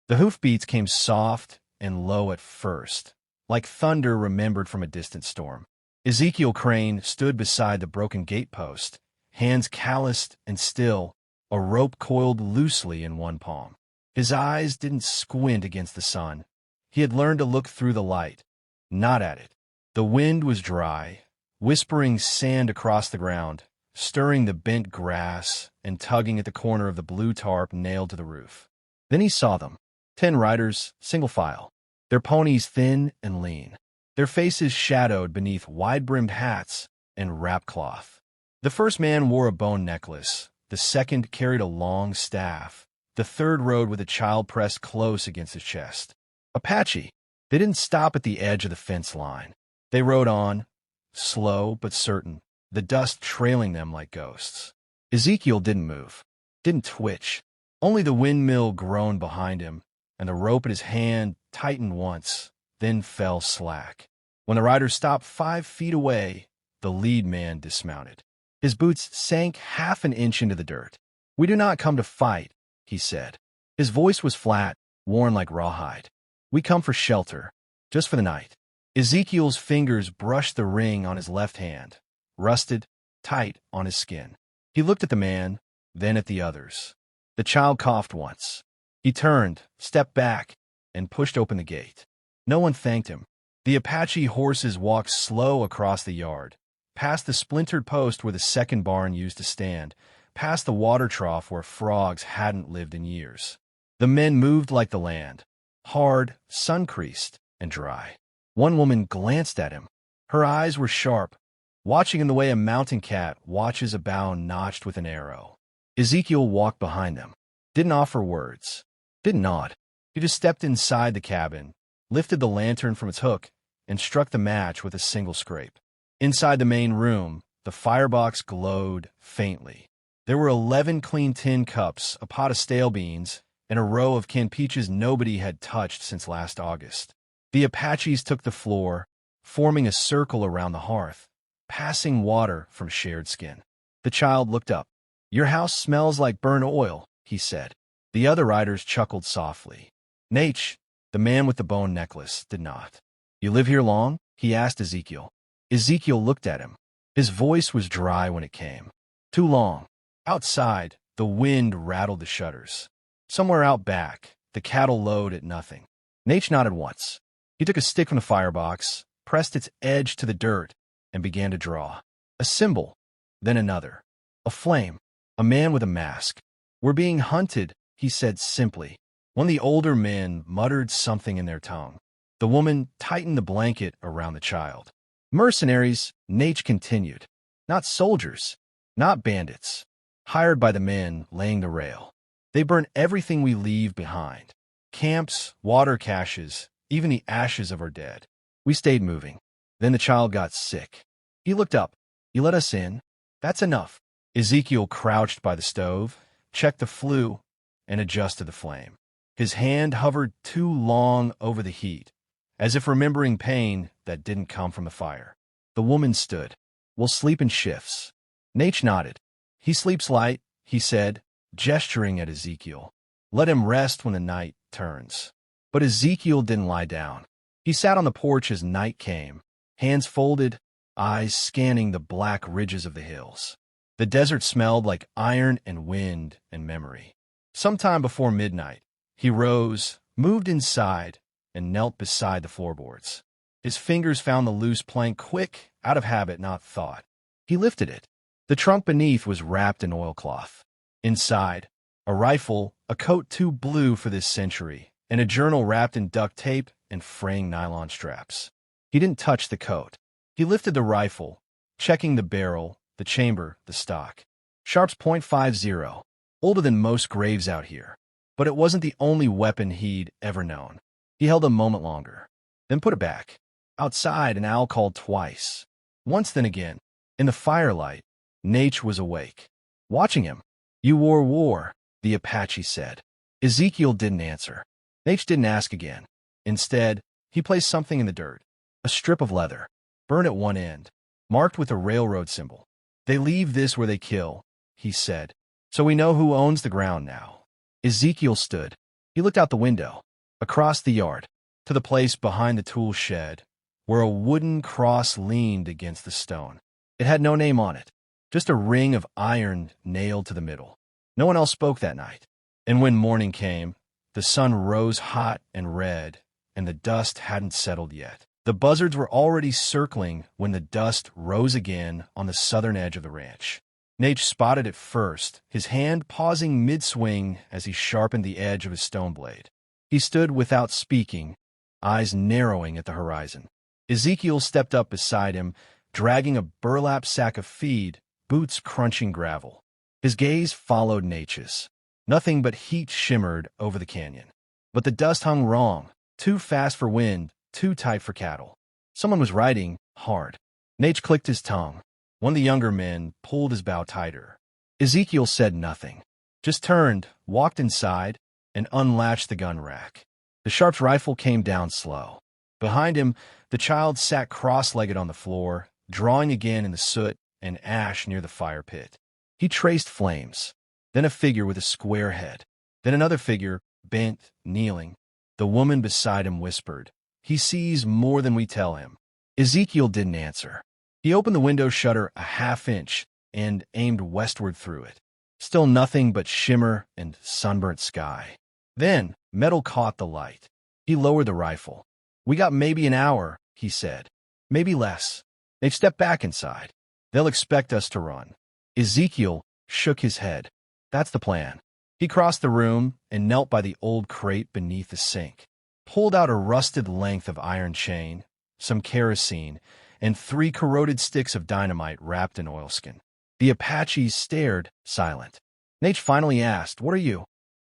The hoofbeats came soft and low at first, like thunder remembered from a distant storm. Ezekiel Crane stood beside the broken gatepost, hands calloused and still, a rope coiled loosely in one palm. His eyes didn't squint against the sun. He had learned to look through the light, not at it. The wind was dry, whispering sand across the ground, stirring the bent grass and tugging at the corner of the blue tarp nailed to the roof. Then he saw them, 10 riders, single file, their ponies thin and lean, their faces shadowed beneath wide-brimmed hats and wrap cloth. The first man wore a bone necklace, the second carried a long staff, the third rode with a child pressed close against his chest. Apache. They didn't stop at the edge of the fence line. They rode on, slow but certain, the dust trailing them like ghosts. Ezekiel didn't move, didn't twitch. Only the windmill groaned behind him, and the rope at his hand tightened once, then fell slack. When the rider stopped 5 feet away, the lead man dismounted. His boots sank half an inch into the dirt. "We do not come to fight," he said. His voice was flat, worn like rawhide. "We come for shelter, just for the night." Ezekiel's fingers brushed the ring on his left hand, rusted, tight on his skin. He looked at the man, then at the others. The child coughed once. He turned, stepped back, and pushed open the gate. No one thanked him. The Apache horses walked slow across the yard, past the splintered post where the second barn used to stand, past the water trough where frogs hadn't lived in years. The men moved like the land, hard, sun-creased, and dry. One woman glanced at him. Her eyes were sharp, watching in the way a mountain cat watches a bow notched with an arrow. Ezekiel walked behind them, didn't offer words, didn't nod. He just stepped inside the cabin, lifted the lantern from its hook, and struck the match with a single scrape. Inside the main room, the firebox glowed faintly. There were 11 clean tin cups, a pot of stale beans, and a row of canned peaches nobody had touched since last August. The Apaches took the floor, forming a circle around the hearth, passing water from shared skin. The child looked up. "Your house smells like burnt oil," he said. The other riders chuckled softly. Nate, the man with the bone necklace, did not. "You live here long?" he asked Ezekiel. Ezekiel looked at him. His voice was dry when it came. "Too long." Outside, the wind rattled the shutters. Somewhere out back, the cattle lowed at nothing. Nate nodded once. He took a stick from the firebox, pressed its edge to the dirt, and began to draw. A symbol, then another. A flame. A man with a mask. "We're being hunted," he said simply. One of the older men muttered something in their tongue. The woman tightened the blanket around the child. "Mercenaries," Nate continued. "Not soldiers, not bandits. Hired by the men laying the rail. They burn everything we leave behind. Camps, water caches, even the ashes of our dead." We stayed moving. Then the child got sick. He looked up. "You let us in? That's enough." Ezekiel crouched by the stove, checked the flue, and adjusted the flame. His hand hovered too long over the heat, as if remembering pain that didn't come from the fire. The woman stood. "We'll sleep in shifts." Nate nodded. "He sleeps light," he said, gesturing at Ezekiel. "Let him rest when the night turns." But Ezekiel didn't lie down. He sat on the porch as night came, hands folded, eyes scanning the black ridges of the hills. The desert smelled like iron and wind and memory. Sometime before midnight, he rose, moved inside, and knelt beside the floorboards. His fingers found the loose plank quick, out of habit, not thought. He lifted it. The trunk beneath was wrapped in oilcloth. Inside, a rifle, a coat too blue for this century, and a journal wrapped in duct tape and fraying nylon straps. He didn't touch the coat. He lifted the rifle, checking the barrel, the chamber, the stock. Sharp's .50, older than most graves out here. But it wasn't the only weapon he'd ever known. He held a moment longer, then put it back. Outside, an owl called twice. Once, then again. In the firelight, Nate was awake, watching him. "You war," the Apache said. Ezekiel didn't answer. Nate didn't ask again. Instead, he placed something in the dirt. A strip of leather, burned at one end, marked with a railroad symbol. "They leave this where they kill," he said. "So we know who owns the ground now." Ezekiel stood. He looked out the window, across the yard, to the place behind the tool shed, where a wooden cross leaned against the stone. It had no name on it, just a ring of iron nailed to the middle. No one else spoke that night. And when morning came, the sun rose hot and red, and the dust hadn't settled yet. The buzzards were already circling when the dust rose again on the southern edge of the ranch. Nate spotted it first, his hand pausing mid-swing as he sharpened the edge of his stone blade. He stood without speaking, eyes narrowing at the horizon. Ezekiel stepped up beside him, dragging a burlap sack of feed, boots crunching gravel. His gaze followed Nate's. Nothing but heat shimmered over the canyon. But the dust hung wrong, too fast for wind, too tight for cattle. Someone was riding hard. Nate clicked his tongue. One of the younger men pulled his bow tighter. Ezekiel said nothing, just turned, walked inside, and unlatched the gun rack. The Sharp's rifle came down slow. Behind him, the child sat cross-legged on the floor, drawing again in the soot and ash near the fire pit. He traced flames, then a figure with a square head, then another figure, bent, kneeling. The woman beside him whispered, "He sees more than we tell him." Ezekiel didn't answer. He opened the window shutter a half-inch and aimed westward through it. Still nothing but shimmer and sunburnt sky. Then, metal caught the light. He lowered the rifle. "We got maybe an hour," he said. "Maybe less." They've stepped back inside. They'll expect us to run. Ezekiel shook his head. "That's the plan." He crossed the room and knelt by the old crate beneath the sink, pulled out a rusted length of iron chain, some kerosene, and 3 corroded sticks of dynamite wrapped in oilskin. The Apaches stared, silent. Nate finally asked, "What are you?"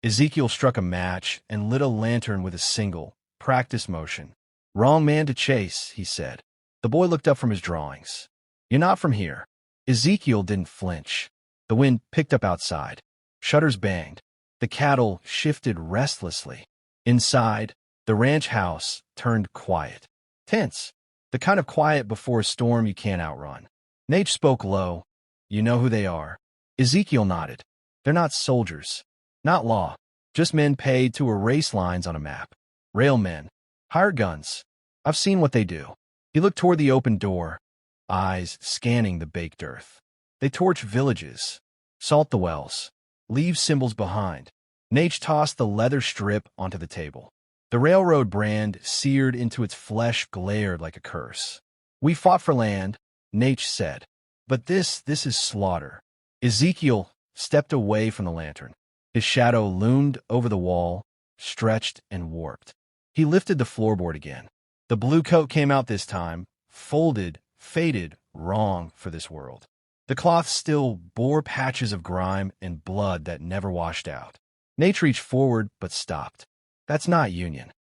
Ezekiel struck a match and lit a lantern with a single, practice motion. "Wrong man to chase," he said. The boy looked up from his drawings. "You're not from here." Ezekiel didn't flinch. The wind picked up outside. Shutters banged. The cattle shifted restlessly. Inside, the ranch house turned quiet. Tense. The kind of quiet before a storm you can't outrun. Nate spoke low. "You know who they are?" Ezekiel nodded. "They're not soldiers. Not law. Just men paid to erase lines on a map. Railmen. Hired guns. I've seen what they do." He looked toward the open door, eyes scanning the baked earth. They torch villages, salt the wells, leave symbols behind. Nate tossed the leather strip onto the table. The railroad brand seared into its flesh glared like a curse. "We fought for land," Nate said. "But this is slaughter." Ezekiel stepped away from the lantern. His shadow loomed over the wall, stretched and warped. He lifted the floorboard again. The blue coat came out this time, folded, faded, wrong for this world. The cloth still bore patches of grime and blood that never washed out. Nate reached forward but stopped. "That's not Union."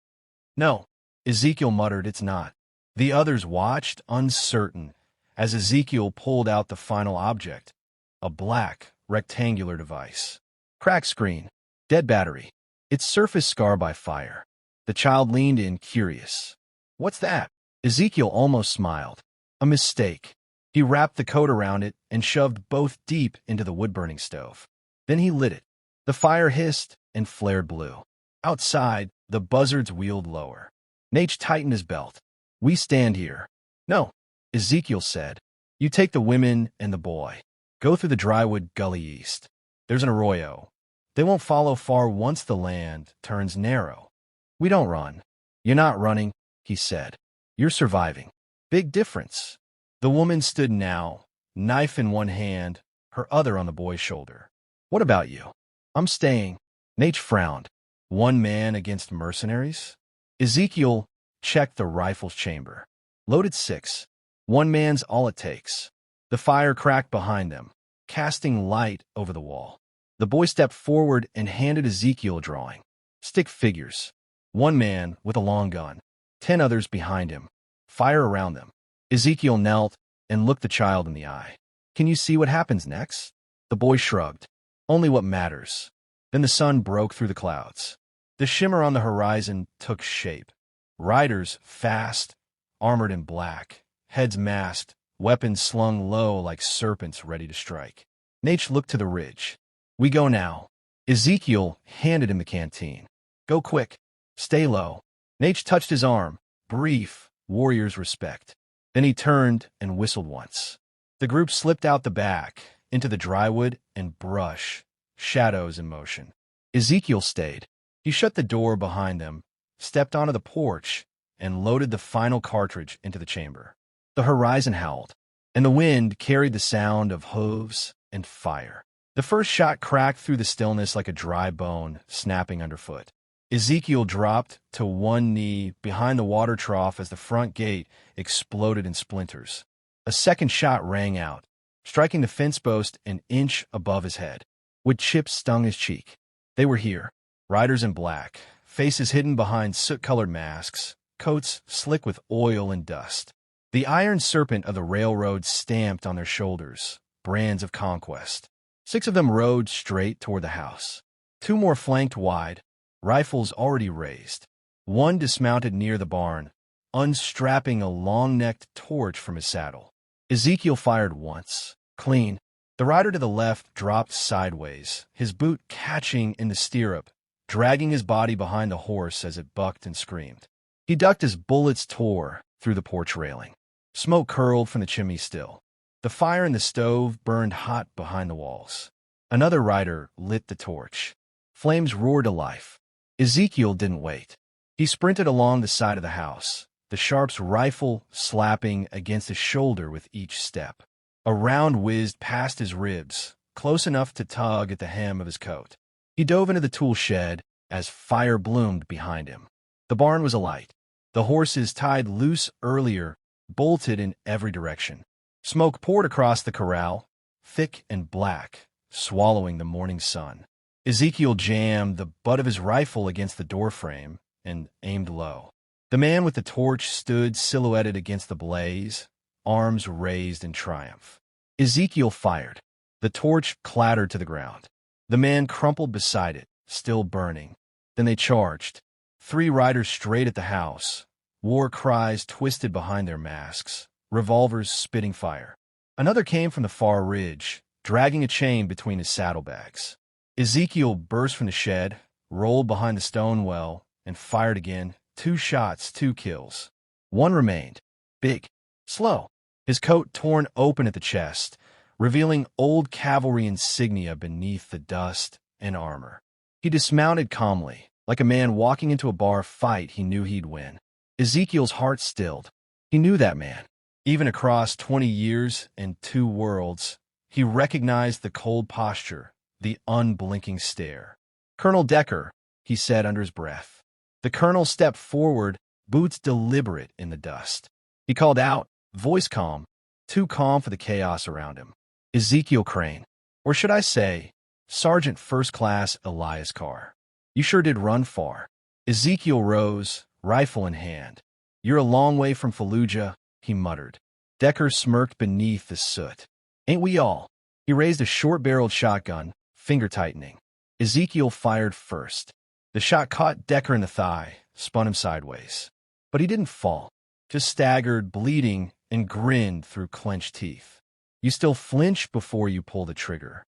"No," Ezekiel muttered, "it's not." The others watched, uncertain, as Ezekiel pulled out the final object, a black, rectangular device. Cracked screen, dead battery, its surface scarred by fire. The child leaned in, curious. "What's that?" Ezekiel almost smiled. "A mistake." He wrapped the coat around it and shoved both deep into the wood-burning stove. Then he lit it. The fire hissed and flared blue. Outside, the buzzards wheeled lower. Nate tightened his belt. "We stand here." "No," Ezekiel said. "You take the women and the boy. Go through the drywood gully east. There's an arroyo. They won't follow far once the land turns narrow. We don't run." "You're not running," he said. "You're surviving." Big difference. The woman stood now, knife in one hand, her other on the boy's shoulder. "What about you?" "I'm staying." Nate frowned. One man against mercenaries? Ezekiel checked the rifle's chamber. Loaded 6. One man's all it takes. The fire cracked behind them, casting light over the wall. The boy stepped forward and handed Ezekiel a drawing. Stick figures. One man with a long gun. 10 others behind him. Fire around them. Ezekiel knelt and looked the child in the eye. "Can you see what happens next?" The boy shrugged. "Only what matters." Then the sun broke through the clouds. The shimmer on the horizon took shape. Riders, fast, armored in black, heads masked, weapons slung low like serpents ready to strike. Nate looked to the ridge. "We go now." Ezekiel handed him the canteen. Go quick. Stay low. Nate touched his arm. Brief, warrior's respect. Then he turned and whistled once. The group slipped out the back, into the drywood and brush, shadows in motion. Ezekiel stayed. He shut the door behind them, stepped onto the porch, and loaded the final cartridge into the chamber. The horizon howled, and the wind carried the sound of hooves and fire. The first shot cracked through the stillness like a dry bone snapping underfoot. Ezekiel dropped to one knee behind the water trough as the front gate exploded in splinters. A second shot rang out, striking the fence post an inch above his head. Wood chips stung his cheek. They were here, riders in black, faces hidden behind soot-colored masks, coats slick with oil and dust. The iron serpent of the railroad stamped on their shoulders, brands of conquest. 6 of them rode straight toward the house. 2 more flanked wide, rifles already raised. 1 dismounted near the barn, unstrapping a long-necked torch from his saddle. Ezekiel fired once, clean. The rider to the left dropped sideways, his boot catching in the stirrup, dragging his body behind the horse as it bucked and screamed. He ducked as bullets tore through the porch railing. Smoke curled from the chimney still. The fire in the stove burned hot behind the walls. Another rider lit the torch. Flames roared to life. Ezekiel didn't wait. He sprinted along the side of the house, the Sharp's rifle slapping against his shoulder with each step. A round whizzed past his ribs, close enough to tug at the hem of his coat. He dove into the tool shed as fire bloomed behind him. The barn was alight. The horses, tied loose earlier, bolted in every direction. Smoke poured across the corral, thick and black, swallowing the morning sun. Ezekiel jammed the butt of his rifle against the doorframe and aimed low. The man with the torch stood silhouetted against the blaze, arms raised in triumph. Ezekiel fired. The torch clattered to the ground. The man crumpled beside it, still burning. Then they charged. 3 riders straight at the house, war cries twisted behind their masks, revolvers spitting fire. Another came from the far ridge, dragging a chain between his saddlebags. Ezekiel burst from the shed, rolled behind the stone well, and fired again. 2 shots, 2 kills. 1 remained. Big. Slow. His coat torn open at the chest, revealing old cavalry insignia beneath the dust and armor. He dismounted calmly, like a man walking into a bar fight he knew he'd win. Ezekiel's heart stilled. He knew that man. Even across 20 years and 2 worlds, he recognized the cold posture, the unblinking stare. "Colonel Decker," he said under his breath. The colonel stepped forward, boots deliberate in the dust. He called out, voice calm, too calm for the chaos around him. "Ezekiel Crane. Or should I say, Sergeant First Class Elias Carr. You sure did run far." Ezekiel rose, rifle in hand. "You're a long way from Fallujah," he muttered. Decker smirked beneath the soot. "Ain't we all?" He raised a short-barreled shotgun, finger tightening. Ezekiel fired first. The shot caught Decker in the thigh, spun him sideways. But he didn't fall, just staggered, bleeding, and grinned through clenched teeth. "You still flinch before you pull the trigger."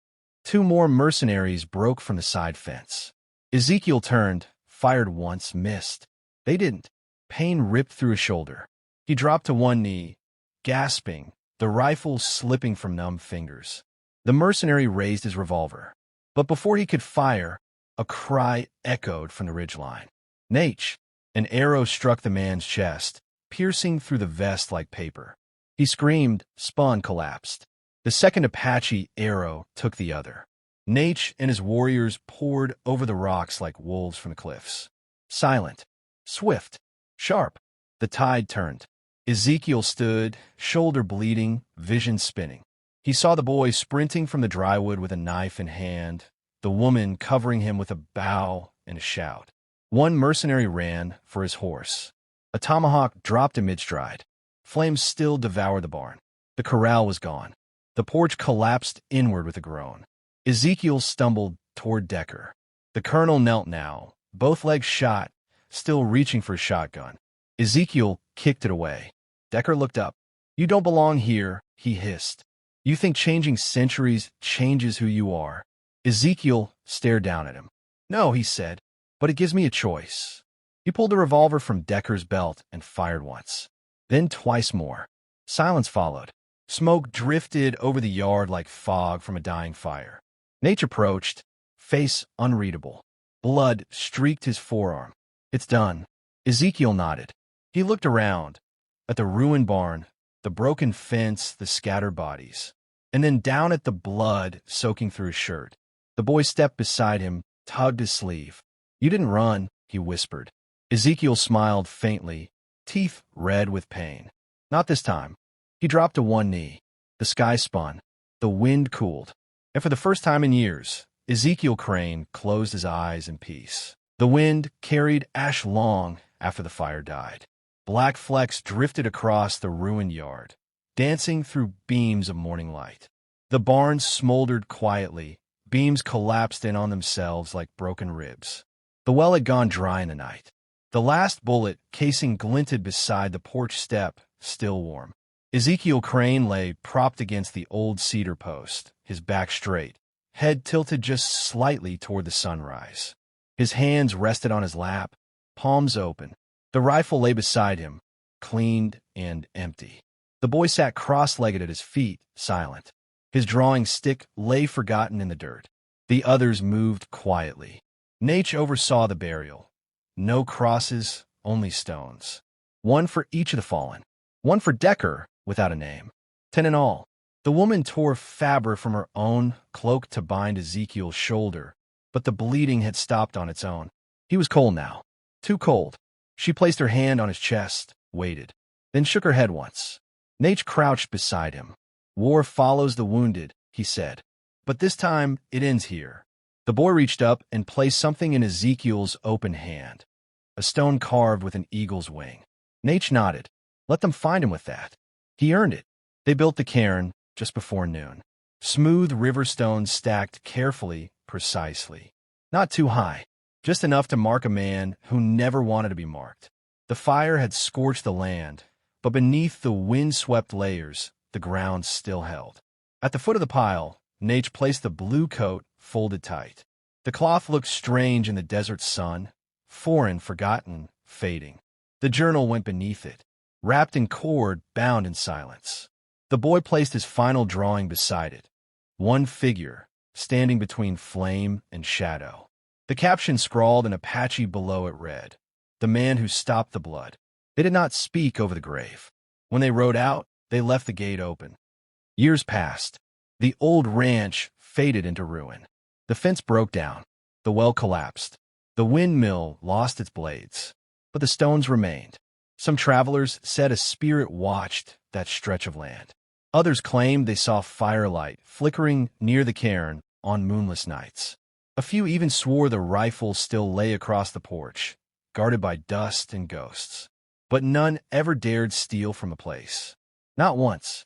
2 more mercenaries broke from the side fence. Ezekiel turned, fired once, missed. They didn't. Pain ripped through his shoulder. He dropped to one knee, gasping, the rifle slipping from numb fingers. The mercenary raised his revolver. But before he could fire, a cry echoed from the ridgeline. "Nate!" An arrow struck the man's chest, piercing through the vest like paper. He screamed, spun, collapsed. The second Apache arrow took the other. Nate and his warriors poured over the rocks like wolves from the cliffs. Silent, swift, sharp. The tide turned. Ezekiel stood, shoulder bleeding, vision spinning. He saw the boy sprinting from the drywood with a knife in hand, the woman covering him with a bow and a shout. One mercenary ran for his horse. A tomahawk dropped amid stride. Flames still devoured the barn. The corral was gone. The porch collapsed inward with a groan. Ezekiel stumbled toward Decker. The colonel knelt now, both legs shot, still reaching for his shotgun. Ezekiel kicked it away. Decker looked up. "You don't belong here," he hissed. "You think changing centuries changes who you are?" Ezekiel stared down at him. "No," he said. but it gives me a choice. He pulled the revolver from Decker's belt and fired once. Then twice more. Silence followed. Smoke drifted over the yard like fog from a dying fire. Nate approached, face unreadable. Blood streaked his forearm. It's done. Ezekiel nodded. He looked around, at the ruined barn, the broken fence, the scattered bodies, and then down at the blood soaking through his shirt. The boy stepped beside him, tugged his sleeve. "You didn't run," he whispered. Ezekiel smiled faintly, teeth red with pain. "Not this time." He dropped to one knee. The sky spun. The wind cooled. And for the first time in years, Ezekiel Crane closed his eyes in peace. The wind carried ash long after the fire died. Black flecks drifted across the ruined yard, dancing through beams of morning light. The barn smoldered quietly. Beams collapsed in on themselves like broken ribs. The well had gone dry in the night. The last bullet casing glinted beside the porch step, still warm. Ezekiel Crane lay propped against the old cedar post, his back straight, head tilted just slightly toward the sunrise. His hands rested on his lap, palms open. The rifle lay beside him, cleaned and empty. The boy sat cross-legged at his feet, silent. His drawing stick lay forgotten in the dirt. The others moved quietly. Nate oversaw the burial. No crosses, only stones. One for each of the fallen. One for Decker, without a name. 10 in all. The woman tore fabric from her own cloak to bind Ezekiel's shoulder, but the bleeding had stopped on its own. He was cold now. Too cold. She placed her hand on his chest, waited, then shook her head once. Nate crouched beside him. "War follows the wounded," he said. "But this time, it ends here." The boy reached up and placed something in Ezekiel's open hand. A stone carved with an eagle's wing. Nate nodded. Let them find him with that. He earned it. They built the cairn just before noon. Smooth river stones stacked carefully, precisely. Not too high, just enough to mark a man who never wanted to be marked. The fire had scorched the land, but beneath the wind-swept layers, the ground still held. At the foot of the pile, Nate placed the blue coat folded tight. The cloth looked strange in the desert sun, foreign, forgotten, fading. The journal went beneath it, wrapped in cord, bound in silence. The boy placed his final drawing beside it. One figure, standing between flame and shadow. The caption scrawled in Apache below it read, "The man who stopped the blood." They did not speak over the grave. When they rode out, they left the gate open. Years passed. The old ranch faded into ruin. The fence broke down. The well collapsed. The windmill lost its blades. But the stones remained. Some travelers said a spirit watched that stretch of land. Others claimed they saw firelight flickering near the cairn on moonless nights. A few even swore the rifle still lay across the porch, guarded by dust and ghosts. But none ever dared steal from the place. Not once.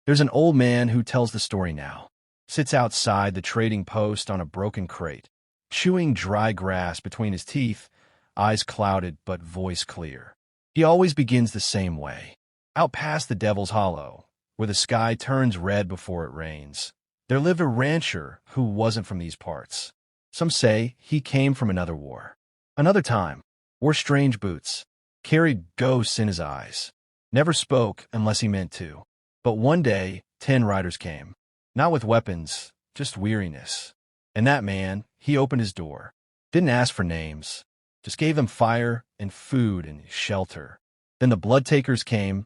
There's an old man who tells the story now. Sits outside the trading post on a broken crate, chewing dry grass between his teeth, eyes clouded but voice clear. He always begins the same way. Out past the Devil's Hollow, where the sky turns red before it rains, there lived a rancher who wasn't from these parts. Some say he came from another war. Another time, wore strange boots, carried ghosts in his eyes, never spoke unless he meant to. But one day, 10 riders came, not with weapons, just weariness. And that man, he opened his door, didn't ask for names, just gave them fire and food and shelter. Then the blood takers came,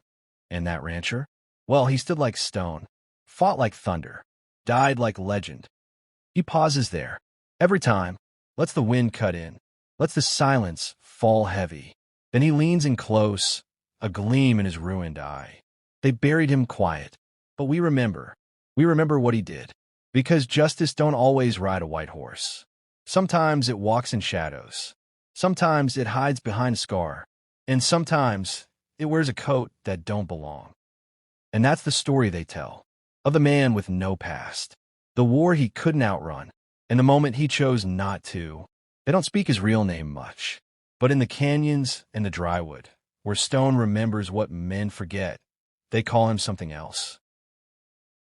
and that rancher, well, he stood like stone, fought like thunder, died like legend. He pauses there, every time, lets the wind cut in, lets the silence fall heavy. Then he leans in close, a gleam in his ruined eye. They buried him quiet, but we remember what he did. Because justice don't always ride a white horse. Sometimes it walks in shadows. Sometimes it hides behind a scar. And sometimes it wears a coat that don't belong. And that's the story they tell, of the man with no past. The war he couldn't outrun, and the moment he chose not to. They don't speak his real name much. But in the canyons and the drywood, where stone remembers what men forget, they call him something else.